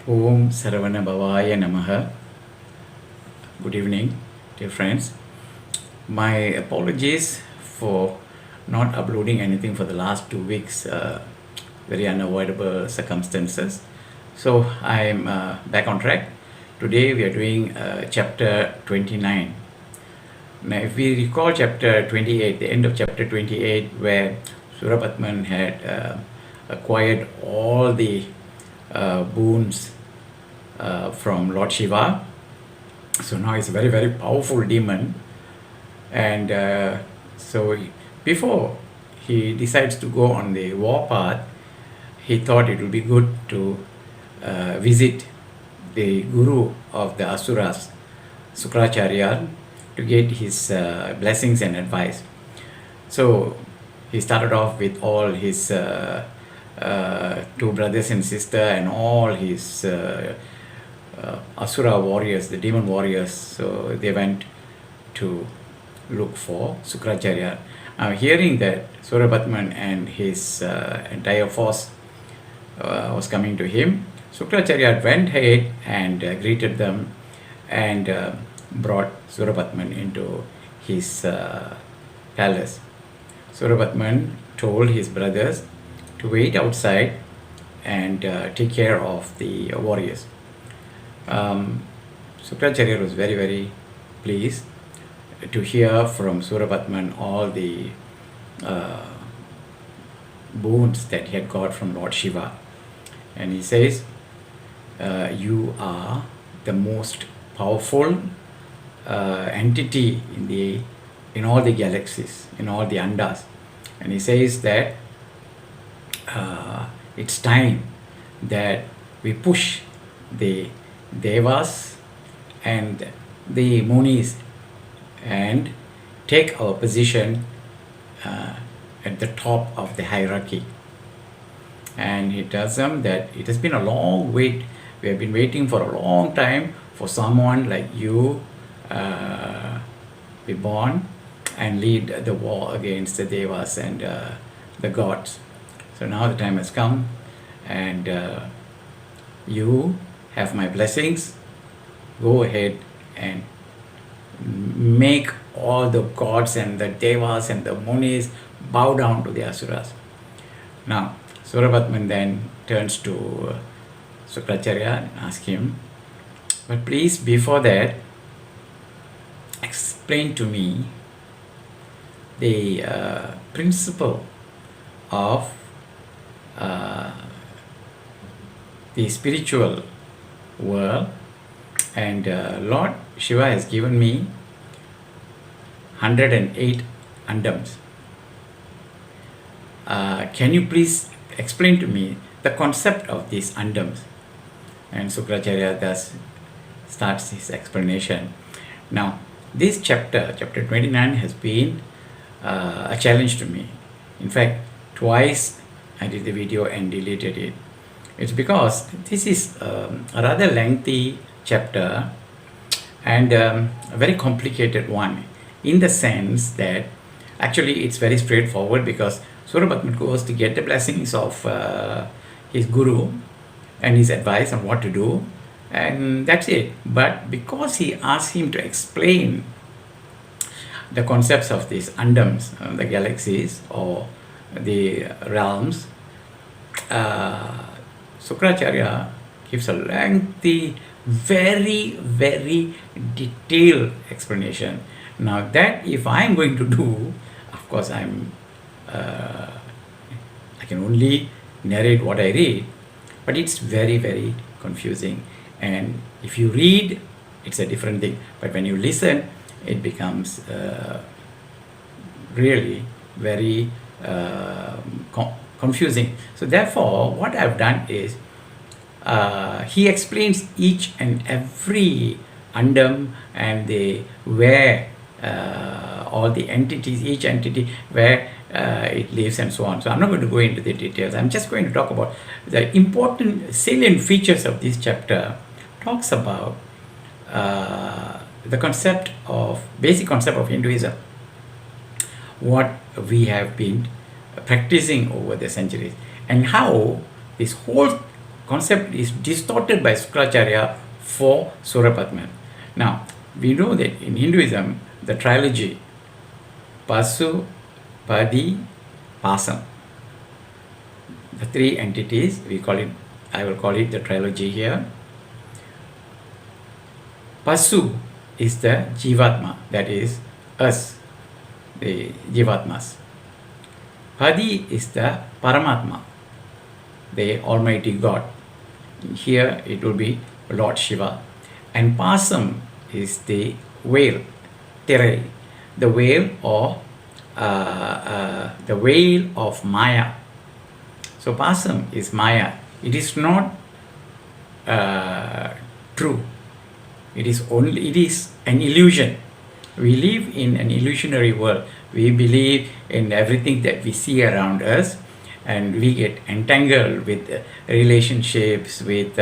Om Saravana Bhavaya Namaha. Good evening, dear friends. My apologies for not uploading anything for the last 2 weeks, very unavoidable circumstances. So I'm back on track. Today we are doing chapter 29. Now, if we recall chapter 28, the end of chapter 28, where Surapatman had acquired all the boons from Lord Shiva. So now he's a very, very powerful demon. And before he decides to go on the war path, he thought it would be good to visit the guru of the Asuras, Sukracharya, to get his blessings and advice. So he started off with all his two brothers and sister and all his Asura warriors, the demon warriors. So they went to look for Sukracharya. Hearing that Surapatman and his entire force was coming to him, Sukracharya went ahead and greeted them and brought Surapatman into his palace. Surapatman told his brothers to wait outside and take care of the warriors. Sukracharya was very, very pleased to hear from Surapatman all the boons that he had got from Lord Shiva. And he says, you are the most powerful entity in all the galaxies, in all the andas. And he says that it's time that we push the devas and the munis and take our position at the top of the hierarchy. And he tells them that it has been a long wait. We have been waiting for a long time for someone like you be born and lead the war against the devas and the gods. So now the time has come, and you have my blessings. Go ahead and make all the gods and the devas and the munis bow down to the asuras. Now, Surapatman then turns to Sukracharya and asks him, but please, before that, explain to me the principle of the spiritual world. And Lord Shiva has given me 108 andams. Can you please explain to me the concept of these andams? And Sukracharya thus starts his explanation. Now, this chapter 29, has been a challenge to me. In fact, twice I did the video and deleted it. It's because this is a rather lengthy chapter and a very complicated one, in the sense that actually it's very straightforward, because Surapatman goes to get the blessings of his guru and his advice on what to do, and that's it. But because he asks him to explain the concepts of these andams, the galaxies or the realms, Sukracharya gives a lengthy, very, very detailed explanation. Now that if I'm going to do, of course I can only narrate what I read, but it's very, very confusing. And if you read, it's a different thing. But when you listen, it becomes really very confusing. So therefore, what I've done is he explains each and every andam and where all the entities, each entity, where it lives and so on. So I'm not going to go into the details. I'm just going to talk about the important salient features of this chapter. Talks about the basic concept of Hinduism, what we have been practicing over the centuries, and how this whole concept is distorted by Sukracharya for Surapatman. Now, we know that in Hinduism, the trilogy Pasu, Padi, Pasam, the three entities, I will call it the trilogy here. Pasu is the Jivatma, that is us, the Jivatmas. Padi is the Paramatma, the Almighty God. Here it will be Lord Shiva. And Pasam is the veil, Tirai, the veil of Maya. So Pasam is Maya. It is not true. It is an illusion. We live in an illusionary world. We believe in everything that we see around us, and we get entangled with relationships, with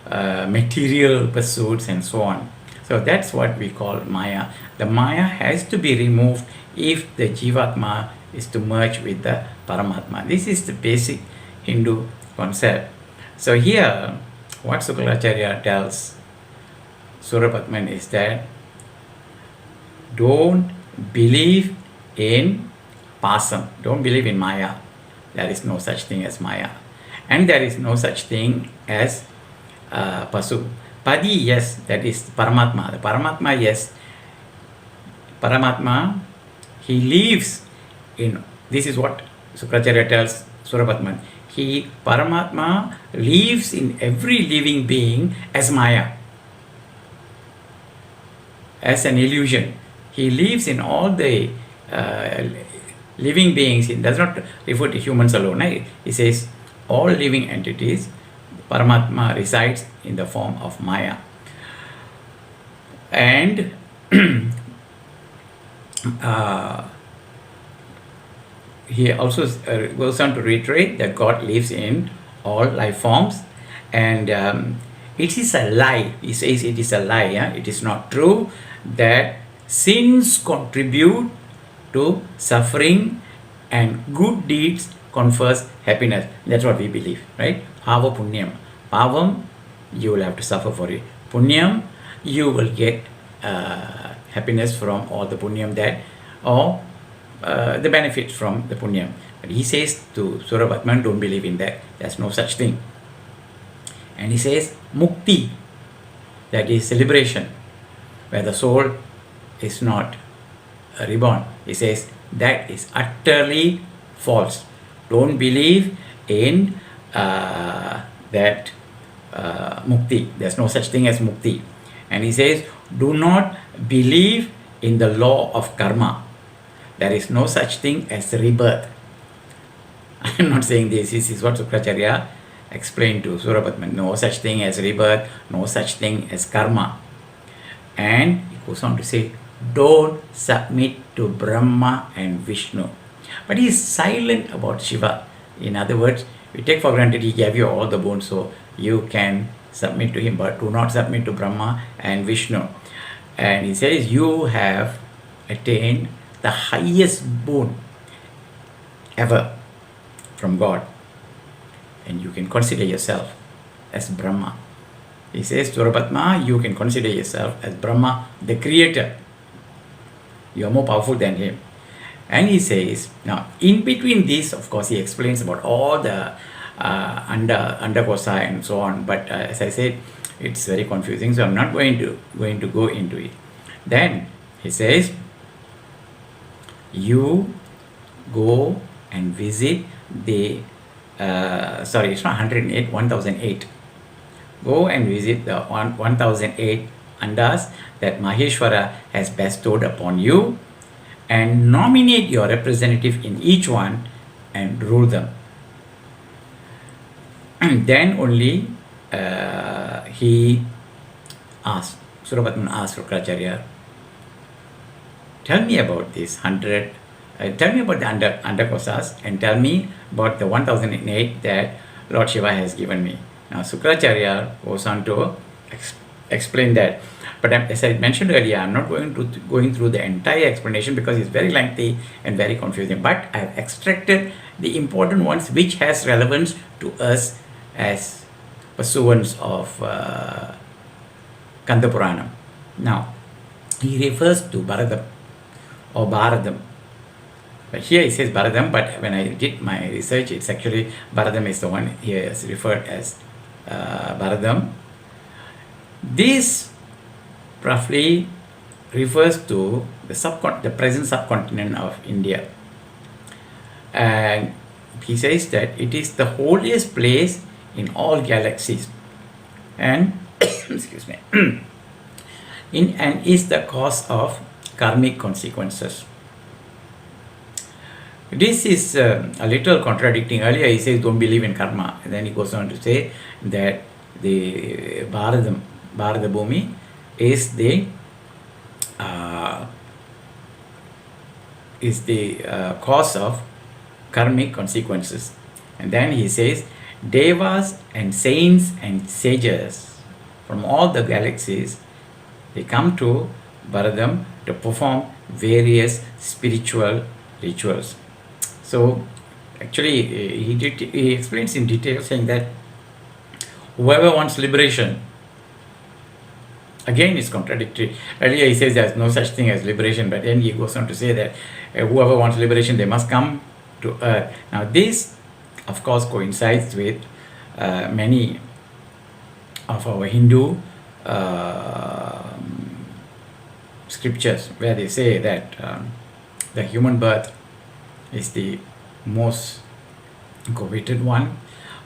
material pursuits, and so on. So that's what we call Maya. The Maya has to be removed if the Jivatma is to merge with the Paramatma. This is the basic Hindu concept. So here, what Sukracharya tells Surapatman is that don't believe in Pasam, don't believe in Maya. There is no such thing as Maya. And there is no such thing as Pasu. Padi, yes, that is Paramatma. The Paramatma, yes. Paramatma, he lives in, this is what Sukracharya tells Surapatman. Paramatma lives in every living being as Maya, as an illusion. He lives in all the living beings. He does not refer to humans alone. Right? He says all living entities, Paramatma resides in the form of Maya. And he also goes on to reiterate that God lives in all life forms, and it is a lie. He says it is a lie. Yeah? It is not true that sins contribute to suffering and good deeds confers happiness. That's what we believe, right? Pava Punyam. Pavam, you will have to suffer for it. Punyam, you will get happiness from all the punyam that, or the benefits from the punyam. But he says to Surapatman, don't believe in that. There's no such thing. And he says, Mukti, that is liberation, where the soul is not reborn. He says that is utterly false. Don't believe in that mukti. There's no such thing as mukti. And he says, do not believe in the law of karma. There is no such thing as rebirth. I am not saying this. This is what Sukracharya explained to Surapatman. No such thing as rebirth, no such thing as karma. And he goes on to say, don't submit to Brahma and Vishnu. But he is silent about Shiva. In other words, we take for granted he gave you all the boons, so you can submit to him, but do not submit to Brahma and Vishnu. And he says, you have attained the highest boon ever from God, and you can consider yourself as Brahma. He says to Surapatma, you can consider yourself as Brahma, the creator. You are more powerful than him. And he says, now in between this, of course, he explains about all the underkosa and so on. But as I said, it's very confusing, so I'm not going to go into it. Then he says, you go and visit the sorry, it's not 108, 1008. Go and visit the 1008 andas that Maheshwara has bestowed upon you, and nominate your representative in each one and rule them. And then only he asked, Surapatman asked Sukracharya, tell me about this 100, tell me about the underkosas, and tell me about the 1008 that Lord Shiva has given me. Now Sukracharya goes on to explain that. But as I mentioned earlier, I'm not going through the entire explanation because it's very lengthy and very confusing. But I've extracted the important ones which has relevance to us as pursuance of Kantha Puranam. Now, he refers to Bharadam or Bharadam. But here it says Bharadam, but when I did my research, it's actually Bharadam is the one here is referred as Bharadam. This roughly refers to the present subcontinent of India. And he says that it is the holiest place in all galaxies and excuse me and is the cause of karmic consequences. This is a little contradicting. Earlier he says don't believe in karma, and then he goes on to say that the Bharata Bhumi is the cause of karmic consequences. And then he says devas and saints and sages from all the galaxies, they come to Bharadam to perform various spiritual rituals. So actually he explains in detail, saying that whoever wants liberation, again it's contradictory. Earlier he says there's no such thing as liberation, but then he goes on to say that whoever wants liberation, they must come to earth. Now this of course coincides with many of our Hindu scriptures, where they say that the human birth is the most coveted one.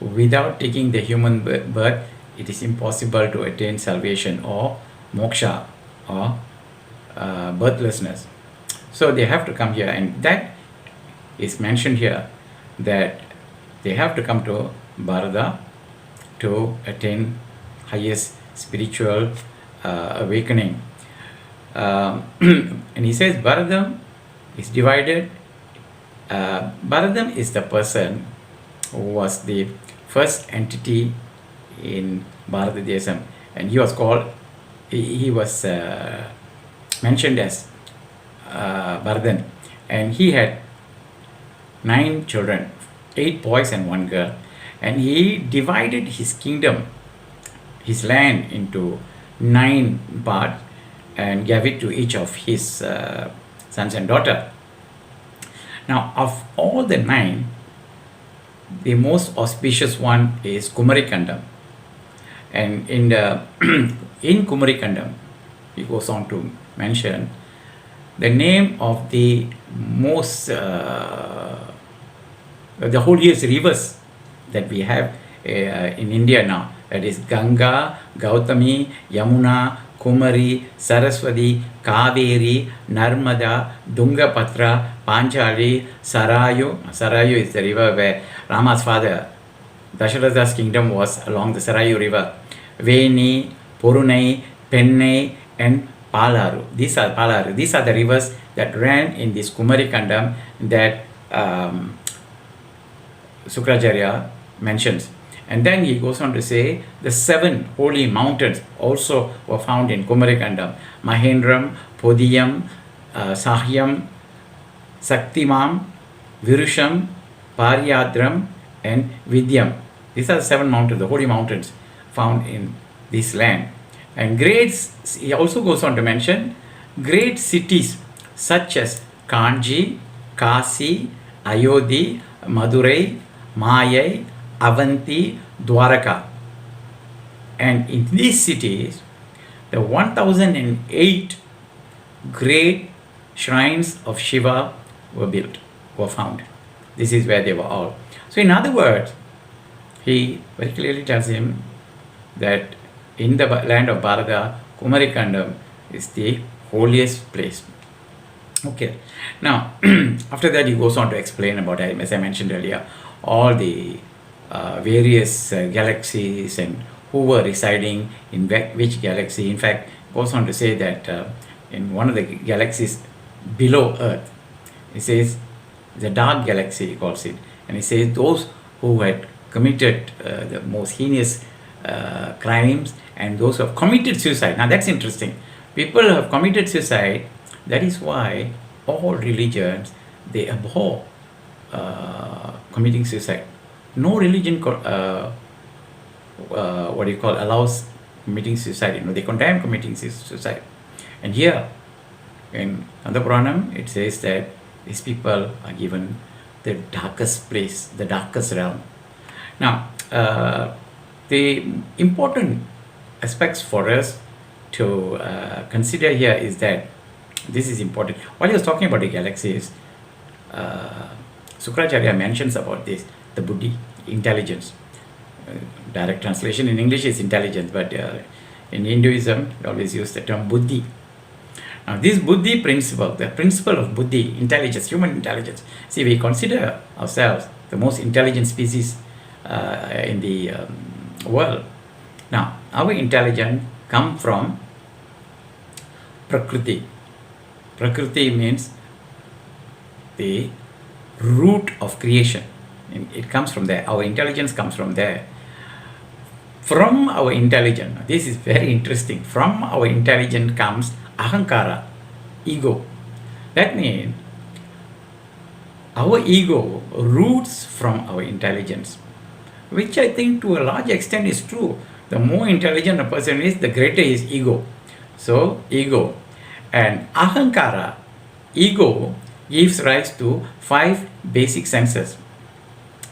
Without taking the human birth, it is impossible to attain salvation or moksha or birthlessness. So they have to come here, and that is mentioned here, that they have to come to Bharata to attain highest spiritual awakening. And he says Bharadam is divided. Bharadam is the person who was the first entity in Bharata Desam, and he was called, he was mentioned as Bharadan, and he had 9 children, 8 boys and 1 girl, and he divided his kingdom, his land, into 9 parts and gave it to each of his sons and daughter. Now of all the 9, the most auspicious one is Kumarikandam, and in the in Kumarikandam he goes on to mention the name of the most the whole year's rivers that we have in India now, that is Ganga, Gautami, Yamuna, Kumari, Saraswati, Kaveri, Narmada, Tungabhadra, Panchali, Sarayu. Sarayu is the river where Rama's father Dasharatha's kingdom was along the Sarayu river. Veni, Purunai, Pennai and Palaru. These are the rivers that ran in this Kumarikandam that Sukracharya mentions. And then he goes on to say the 7 holy mountains also were found in Kumarikandam: Mahendram, Podiyam, Sahyam, Saktimam, Virusham, Paryadram and Vidyam. These are the 7 mountains, the holy mountains found in this land. And he also goes on to mention great cities such as Kanji, Kasi, Ayodhya, Madurai, Mayai, Avanti, Dwaraka. And in these cities, the 1008 great shrines of Shiva were found. This is where they were all. So in other words, he very clearly tells him that in the land of Bharata, Kumarikandam is the holiest place. Okay. Now, after that he goes on to explain about, as I mentioned earlier, all the various galaxies and who were residing in which galaxy. In fact, goes on to say that in one of the galaxies below Earth, he says the dark galaxy, he calls it, and he says those who had committed the most heinous crimes and those who have committed suicide. Now that's interesting. People who have committed suicide, that is why all religions, they abhor committing suicide. No religion what do you call, allows committing suicide. They condemn committing suicide. And here in Kantha Puranam, it says that these people are given the darkest place, the darkest realm. Now, the important aspects for us to consider here is that this is important. While he was talking about the galaxies, Sukracharya mentions about this, the buddhi, intelligence. Direct translation in English is intelligence, but in Hinduism, we always use the term buddhi. Now, this buddhi principle, the principle of buddhi, intelligence, human intelligence. See, we consider ourselves the most intelligent species in the world. Now, our intelligence comes from Prakriti. Prakriti means the root of creation. It comes from there. Our intelligence comes from there. From our intelligence, this is very interesting. From our intelligence comes ahankara, ego. That means our ego roots from our intelligence, which I think to a large extent is true. The more intelligent a person is, the greater his ego. So, ego. And ahankara, ego, gives rise to 5 basic senses.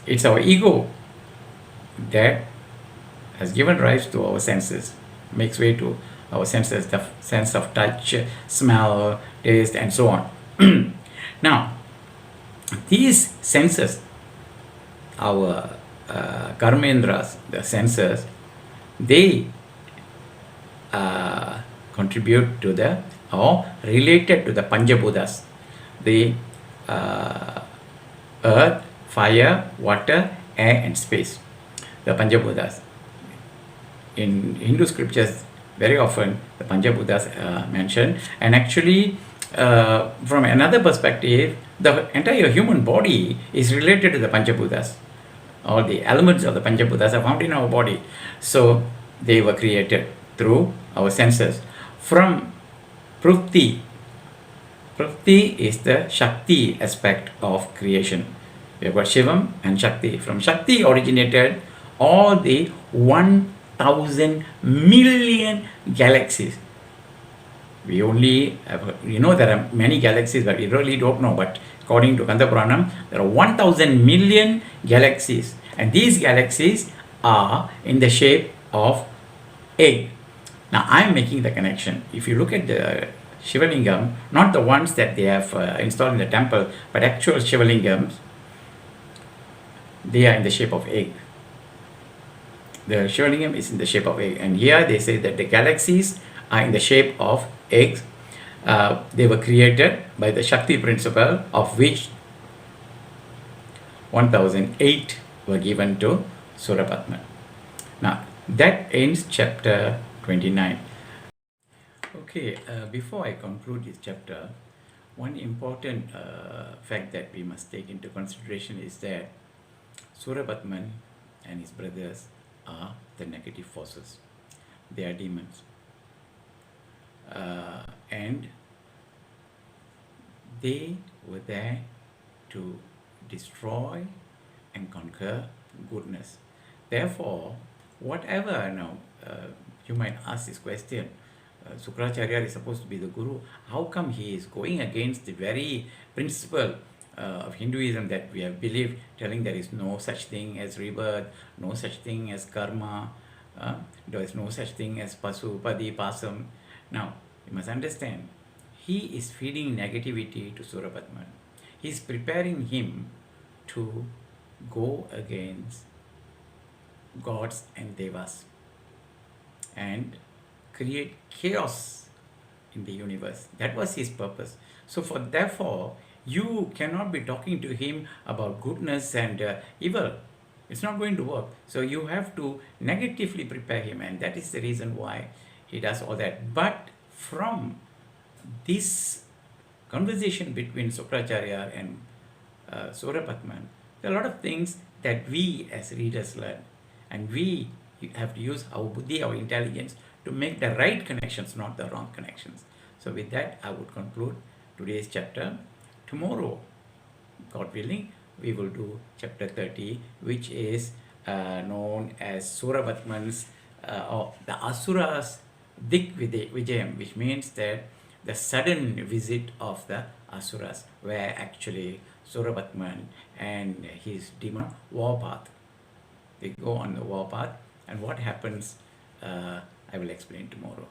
It's our ego that has given rise to our senses, makes way to our senses, the sense of touch, smell, taste, and so on. Now, these senses, our karmendras, the senses, they contribute to the, or related to the Panchabhutas, the earth, fire, water, air, and space, the Panchabhutas. In Hindu scriptures, very often the Panchabhutas are mentioned, and actually, from another perspective, the entire human body is related to the Panchabhutas. All the elements of the Panchabhutas are found in our body. So, they were created through our senses. From Prukti, Prukti is the Shakti aspect of creation. We have got Shivam and Shakti. From Shakti originated all the 1,000 million galaxies. We only have, there are many galaxies, but we really don't know. But according to Kantha Puranam, there are 1,000 million galaxies. And these galaxies are in the shape of egg. Now, I'm making the connection. If you look at the Shivalingam, not the ones that they have installed in the temple, but actual Shivalingams, they are in the shape of egg. The Shivalingam is in the shape of egg. And here they say that the galaxies are in the shape of eggs. They were created by the Shakti principle, of which 1008 were given to Surapatman. Now, that ends chapter 29. Okay, before I conclude this chapter, one important fact that we must take into consideration is that Surapatman and his brothers are the negative forces. They are demons. And they were there to destroy and conquer goodness. Therefore, whatever you might ask this question, Sukracharya is supposed to be the guru. How come he is going against the very principle of Hinduism that we have believed, telling there is no such thing as rebirth, no such thing as karma, there is no such thing as pasu, padi, pasam. Now, you must understand, he is feeding negativity to Surapatman. He is preparing him to go against gods and devas and create chaos in the universe. That was his purpose. So therefore, you cannot be talking to him about goodness and evil. It's not going to work. So you have to negatively prepare him, and that is the reason why he does all that. But from this conversation between Sukracharya and Surapatman, there are a lot of things that we as readers learn, and we have to use our buddhi, our intelligence, to make the right connections, not the wrong connections. So with that, I would conclude today's chapter. Tomorrow, God willing, we will do chapter 30, which is known as Suravatman's or the Asuras Vijayam, which means that the sudden visit of the Asuras, where actually Suravatman and his demon warpath. They go on the warpath, and what happens, I will explain tomorrow.